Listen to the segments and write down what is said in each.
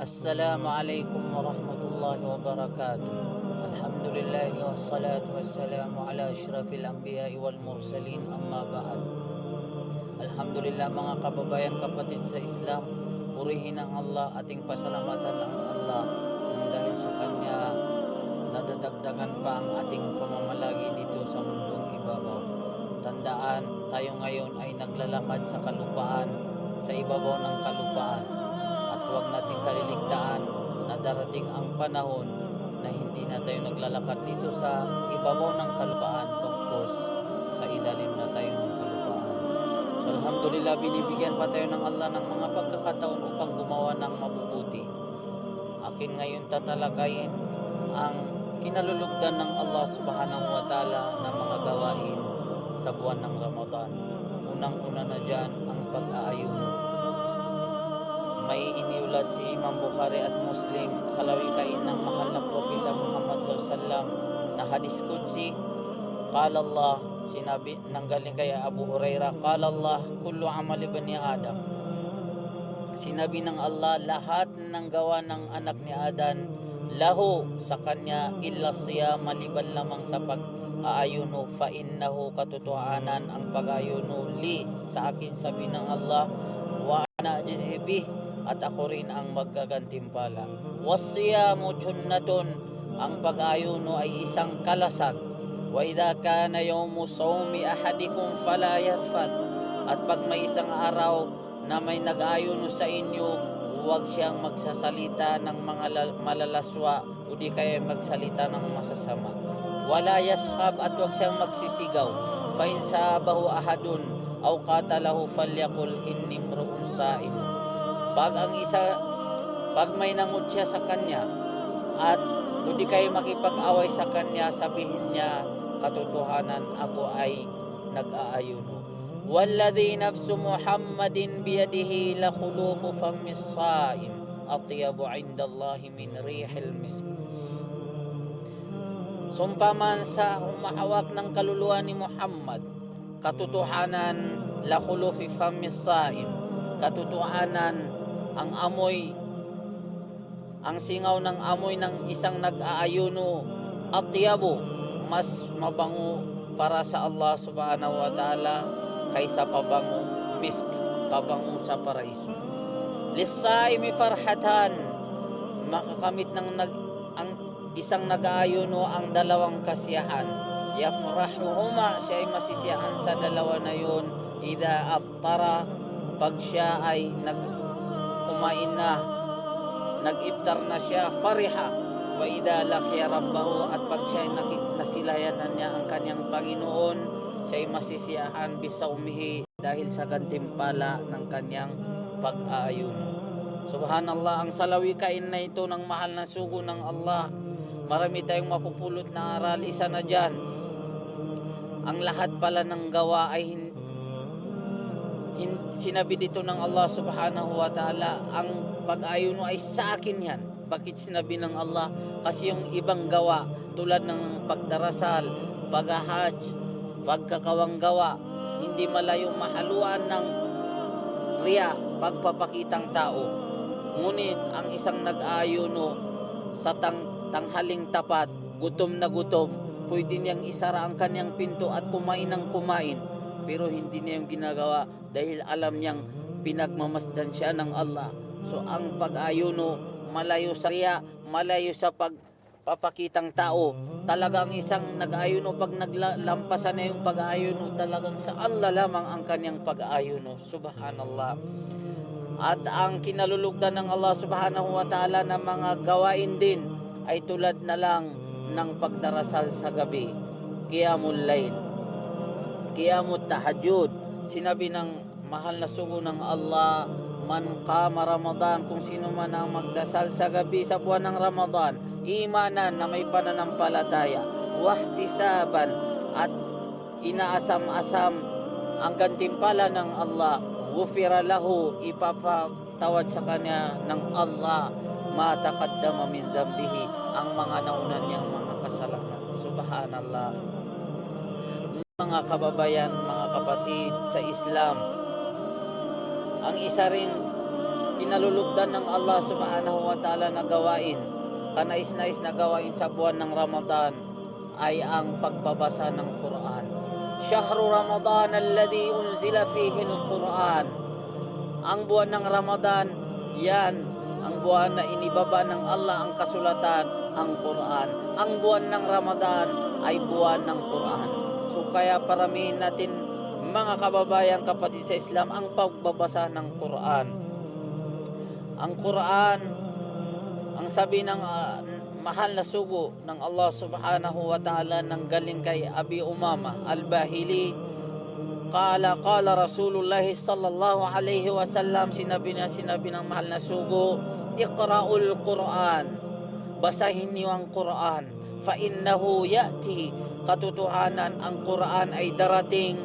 Assalamualaikum warahmatullahi wabarakatuh. Alhamdulillah wassalatu wassalamu ala asyrafil anbiya'i wal mursalin, amma ba'd. Alhamdulillah mga kababayan, kapatid sa Islam, purihin ang Allah, ating pasalamatan ang Allah nang dahil sa Kanya nadadagdagan pa ang ating pamamalagi dito sa mundong ibabaw. Tandaan, tayo ngayon ay naglalakad sa kalupaan, sa ibabaw ng kalupaan. At huwag nating kaliligtaan na darating ang panahon na hindi na tayo naglalakad dito sa ibabaw ng kalupaan, pagkos sa ilalim na tayo ng kalupaan. So alhamdulillah, binibigyan pa tayo ng Allah ng mga pagkakataon upang gumawa ng mabubuti. Akin ngayon tatalakayin ang kinalulugdan ng Allah subhanahu wa ta'ala ng mga gawain sa buwan ng Ramadan. Unang-una na dyan ang pag-aayuno. May iniulat si Imam Bukhari at Muslim sa lawikain ng mahal na Propeta Muhammad SAW na hadis qudsi. Qala Allah, sinabi nanggaling kay Abu Hurairah, Qala Allah, kullu amali bani Adam. Sinabi ng Allah, lahat ng gawa ng anak ni Adan lahu sa kanya, illa siyam, maliban lamang sa pag-aayuno. Fa innahu, katotohanan ang pag-aayuno, li sa akin, sabi ng Allah, wa ana ajzibih, at ako rin ang maggagantimpala. Wasiyamu junnatun, ang pag-ayuno ay isang kalasag. Wa idha kana yawmu sawmi ahadikum fala yarfat, at pag may isang araw na may nag-ayuno sa inyo, huwag siyang magsasalita ng mga malalaswa o di kaya magsalita ng masasama. Wala yaskhab, at huwag siyang magsisigaw. Fa in sabahu ahadun aw qatalahu falyaqul inni mru'un sa'im. Pag may nangut siya sa kanya at hindi kayo makipag-away sa kanya, sabihin niya, katotohanan ako ay nag-aayuno. Walladhi nafsu Muhammadin biyadihi la khulufu fammis sa'im atyabu indallahi min rihil misk. Sumpaman sa humahawak ng kaluluwa ni Muhammad, katotohanan, la khulufi fammis sa'im, katotohanan, ang amoy, ang singaw ng amoy ng isang nag-aayuno, atyabu, mas mabango para sa Allah subhanahu wa ta'ala kaysa pabango misk, pabango sa paraiso. Lis-saimi farhatan, makakamit ng ang isang nag-aayuno ang dalawang kasiyahan. Yafrahuhuma, siya ay masisiyahan sa dalawa na yun. Idha aftara, pag siya ay kumain na, nag-iftar na siya, fariha. Wa idha laqiya rabbahu, at pag siya ay nasilayanan niya ang kanyang Panginoon, siya ay masisiyahan bisawmihi, dahil sa gantimpala ng kanyang pag-aayuno. Subhanallah, ang salawikain na ito ng mahal na sugo ng Allah, marami tayong mapupulot na aral. Isa na dyan, ang lahat pala ng gawa ay sinabi dito ng Allah subhanahu wa ta'ala, ang pag-ayuno ay sa akin yan. Bakit sinabi ng Allah? Kasi yung ibang gawa tulad ng pagdarasal, paghahaj, pagkakawang gawa, hindi malayong mahaluan ng riya, pagpapakitang tao. Ngunit ang isang nag-ayuno sa tanghaling tapat, gutom na gutom, pwede niyang isara ang kanyang pinto at kumain ng kumain, pero hindi niya yung ginagawa dahil alam niyang pinagmamasdan siya ng Allah. So ang pag-ayuno, malayo sa riya, malayo sa pagpapakitang tao. Talagang isang nag-ayuno, pag naglampasan na yung pag-ayuno, talagang sa Allah lamang ang kanyang pag-ayuno. Subhanallah. At ang kinalulugdan ng Allah subhanahu wa ta'ala na mga gawain din ay tulad na lang ng pagdarasal sa gabi, qiyamul layl, qiyamut tahajjud. Sinabi ng mahal na sugo ng Allah, man qama Ramadan, kung sino man ang magdasal sa gabi sa buwan ng Ramadan, imanan, na may pananampalataya, wahtisaban, at inaasam-asam ang gantimpala ng Allah, ghufira lahu, ipapatawad sa kanya ng Allah, ma taqaddama min dhanbihi, ang mga nauna niyang mga kasalanan. Subhanallah. Mga kababayan, mga kapatid sa Islam, ang isa ring kinalulugdan ng Allah subhanahu wa ta'ala na gawain, kanais-nais na gawain sa buwan ng Ramadan ay ang pagbabasa ng Quran. Syahru Ramadan alladhi unzila fihi al-Quran. Ang buwan ng Ramadan, yan ang buwan na inibaba ng Allah ang kasulatan, ang Quran. Ang buwan ng Ramadan ay buwan ng Quran. So kaya paramihin natin mga kababayan, kapatid sa Islam, ang pagbabasa ng Quran. Ang Quran, ang sabi ng mahal na sugo ng Allah subhanahu wa ta'ala nang galing kay Abi Umama al-Bahili, qala Rasulullah sallallahu alaihi wasallam, sinabi ng mahal na sugo, iqra'ul Quran, basahin niyo ang Quran, fa innahu ya'ti, katotohanan ang Quran ay darating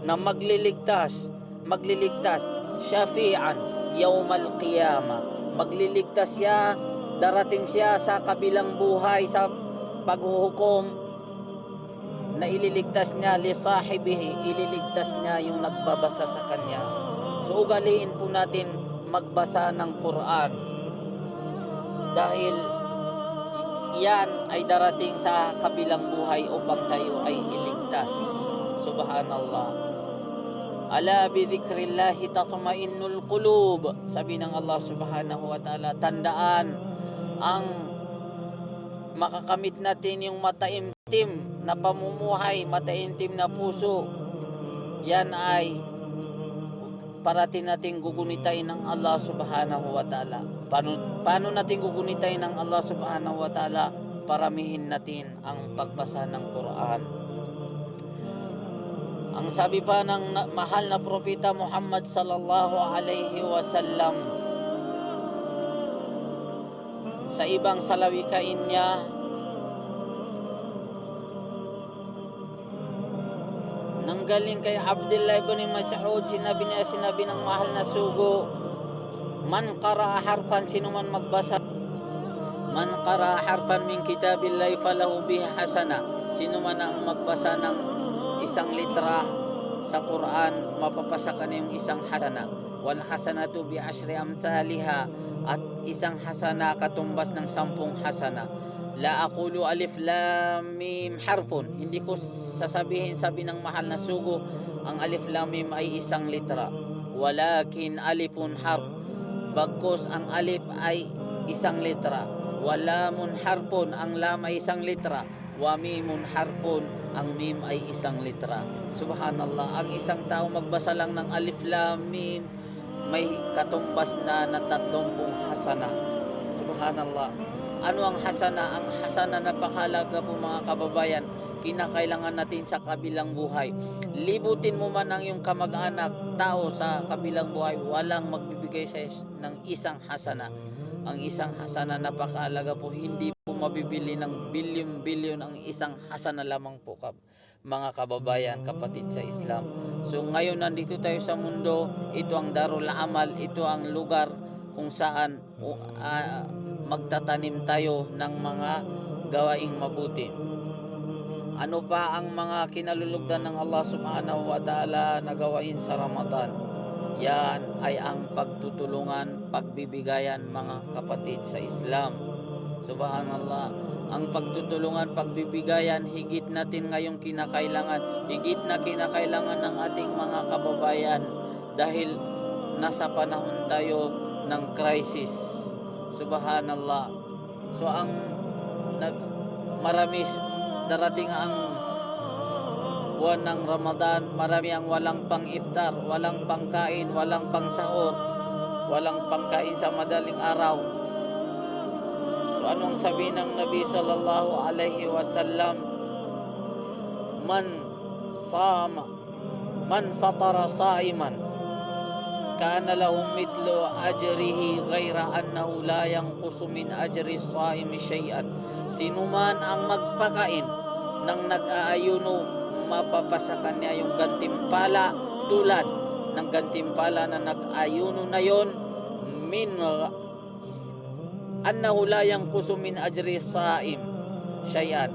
na magliligtas, syafi'an yawmal qiyamah, magliligtas siya, darating siya sa kabilang buhay, sa paghuhukom, na ililigtas niya li sahibihi, ililigtas niya yung nagbabasa sa kanya. So ugaliin po natin magbasa ng Quran, dahil yan ay darating sa kabilang buhay upang tayo ay iligtas. Subhanallah. Ala bi dzikrillahi tatma'innul qulub. Sabi ng Allah subhanahu wa ta'ala, tandaan, ang makakamit natin yung mataimtim na pamumuhay, mataimtim na puso, yan ay parating natin gugunitain ng Allah subhanahu wa ta'ala. Paano natin gugunitain ng Allah subhanahu wa ta'ala? Paramihin natin ang pagbasa ng Quran. Ang sabi pa ng mahal na propeta Muhammad sallallahu alaihi wasallam sa ibang salawikain niya, nang galing kay Abdullah ibn Mas'ud, sinabi ng mahal na sugo, man qara'a harfan, sino man magbasa, man qara'a harfan min kitabillahi falahu bihi hasana, sino man ang magbasa ng isang litra sa Quran, mapapasa ka na yung isang hasana. Wal hasanatu bi ashri amthaliha, at isang hasana katumbas ng 10 hasana. La aqulu alif lam mim harfun, hindi ko sasabihin, sabi ng mahal na sugo, ang alif lam mim ay isang litra. Walakin alifun harf, bagkus ang alif ay isang litra. Walamun harfun, ang lam ay isang litra. Wa mimun harfun, ang mim ay isang litra. Subhanallah, ang isang tao magbasa lang ng alif lam mim, may katumbas na 30 hasana. Subhanallah. Ano ang hasana? Ang hasana, napakahalaga po mga kababayan, kinakailangan natin sa kabilang buhay. Libutin mo man ang iyong kamag-anak, tao sa kabilang buhay, walang magbibigay sa ng isang hasana. Ang isang hasana, napakahalaga po, hindi po mabibili ng bilyon-bilyon ang isang hasana lamang po, mga kababayan, kapatid sa Islam. So ngayon nandito tayo sa mundo, ito ang Darul Amal, ito ang lugar kung saan magtatanim tayo ng mga gawaing mabuti. Ano pa ang mga kinalulugdan ng Allah subhanahu wa ta'ala na gawain sa Ramadan? Yan ay ang pagtutulungan, pagbibigayan, mga kapatid sa Islam. Subhanallah, ang pagtutulungan, pagbibigayan, higit natin ngayong kinakailangan, higit na kinakailangan ng ating mga kababayan, dahil nasa panahon tayo ng crisis. Subhanallah. So ang marami, darating ang buwan ng Ramadan, marami ang walang pang-iftar, walang pangkain, walang pang-sahur, walang pangkain sa madaling araw. So anong sabi ng Nabi sallallahu alaihi wasallam? Man fatara saiman, kana lahu mithlu ajrihi ghaira annahu la yanqusu min ajri saimi syai'an. Sino man ang magpakain ng nag-aayuno, mapapasakan niya yung gantimpala tulad ng gantimpala na nag-ayuno na yon, min annahu la yanqusu min ajri saim syai'an.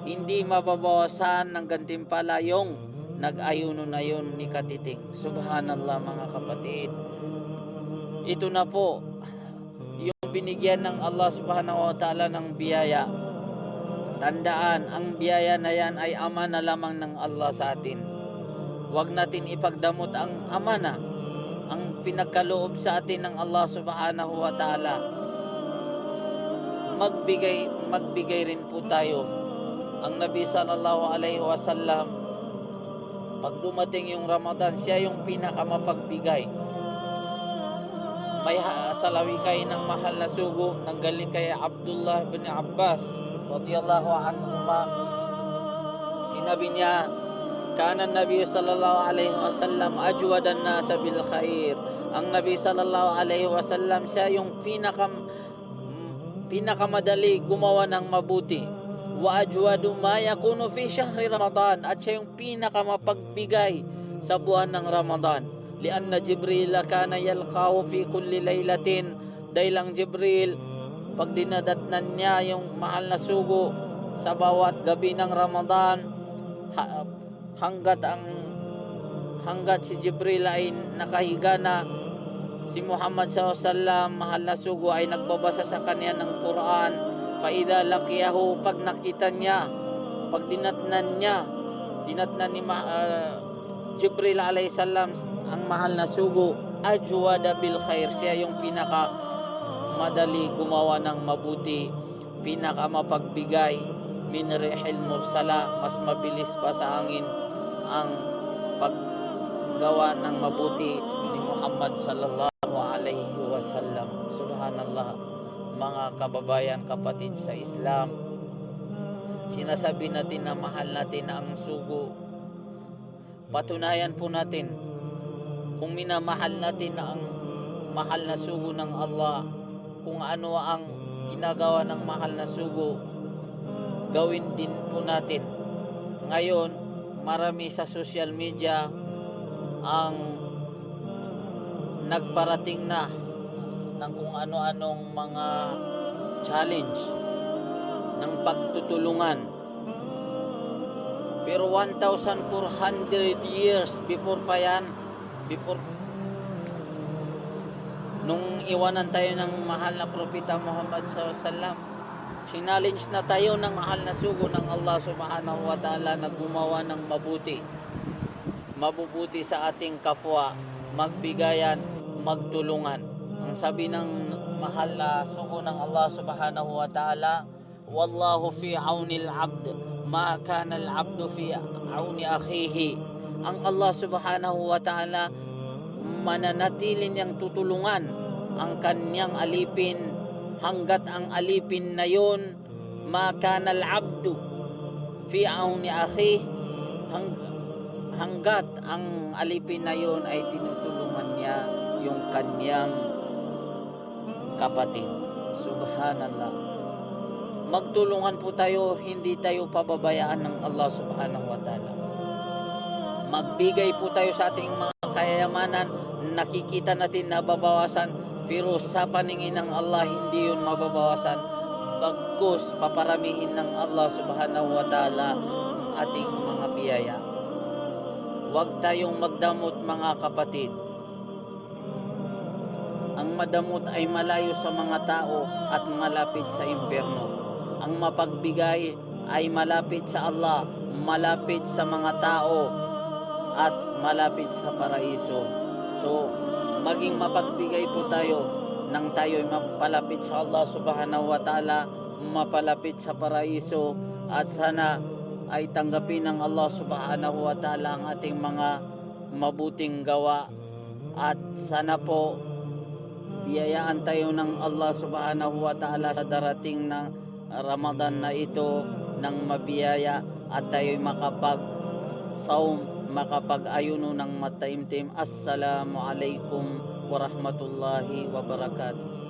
Hindi mababawasan ng gantimpala yung nag-ayuno na yon ni katiting. Subhanallah, mga kapatid. ito na po yung binigyan ng Allah subhanahu wa ta'ala ng biyaya. Tandaan, ang biyaya na yan ay amana lamang ng Allah sa atin. Huwag natin ipagdamot ang amana, ang pinagkaloob sa atin ng Allah subhanahu wa ta'ala. Magbigay rin po tayo. Ang Nabi sallallahu alaihi wasallam, pag dumating yung Ramadan, siya yung pinakamapagbigay. May salawikay ng mahal na sugo nang galing kay Abdullah bin Abbas radiyallahu anhuma. Sinabi niya, kana Nabi sallallahu alaihi wasallam ajwadan nasa bil khair. Ang Nabi sallallahu alaihi wasallam, siya yung pinakamadali gumawa ng mabuti. Wa ajwadu ma yakunu fi syahri Ramadan, at siya yung pinakamapagbigay sa buwan ng Ramadan. Lianna Jibril kana yalqahu fi kulli laylatin, dahil ang Jibril pag dinadatnan niya yung mahal na sugo sa bawat gabi ng Ramadan, hanggat si Jibril ay nakahiga na, si Muhammad SAW, mahal na sugo, ay nagbabasa sa kanya ng Quran. Faida laqiyahu, pag nakita niya, pag dinatnan ni Jibril alayhi salam ang mahal na sugo, ajwada bil khair, siya yung pinaka madali gumawa ng mabuti, pinaka mapagbigay, min rihil mursala, mas mabilis pa sa angin ang paggawa ng mabuti ni Muhammad sallallahu alaihi wasallam. Subhanallah, mga kababayan, kapatid sa Islam, sinasabi natin na mahal natin ang sugo. Patunayan po natin kung minamahal natin ang mahal na sugo ng Allah, kung ano ang ginagawa ng mahal na sugo, gawin din po natin. Ngayon, marami sa social media ang nagparating na ng kung ano-anong mga challenge ng pagtutulungan. Pero 1,400 years before pa yan, nung iwanan tayo ng mahal na propeta Muhammad SAW, sinallenge na tayo ng mahal na sugo ng Allah subhanahu wa ta'ala na gumawa ng mabubuti sa ating kapwa, magbigayan, magtulungan. Ang sabi ng mahal na sugo ng Allah subhanahu wa ta'ala, wallahu fi auni al-abd ma kana al-abdu fi auni akhihi. Ang Allah subhanahu wa ta'ala mananatili niyang tutulungan ang kanyang alipin hanggat ang alipin na yon, ma kana al-abdu fi auni akhihi, hanggat ang alipin na yon ay tinutulungan niya yung kanyang kapatid. Subhanallah. Magtulungan po tayo, hindi tayo pababayaan ng Allah subhanahu wa ta'ala. Magbigay po tayo sa ating mga kayamanan, nakikita natin nababawasan, pero sa paningin ng Allah hindi yun mababawasan. Bagkus paparamihin ng Allah subhanahu wa ta'ala ang ating mga biyaya. Huwag tayong magdamot, mga kapatid. Ang madamot ay malayo sa mga tao at malapit sa impyerno. Ang mapagbigay ay malapit sa Allah, malapit sa mga tao, at malapit sa paraiso. So, maging mapagbigay po tayo nang tayo ay mapalapit sa Allah subhanahu wa ta'ala, mapalapit sa paraiso, at sana ay tanggapin ng Allah subhanahu wa ta'ala ang ating mga mabuting gawa, at sana po biyayaan tayo ng Allah subhanahu wa ta'ala sa darating na Ramadan na ito ng mabiyaya, at tayo'y makapag-saum, makapag-ayuno ng mataimtim. Assalamu alaikum warahmatullahi wabarakatuh.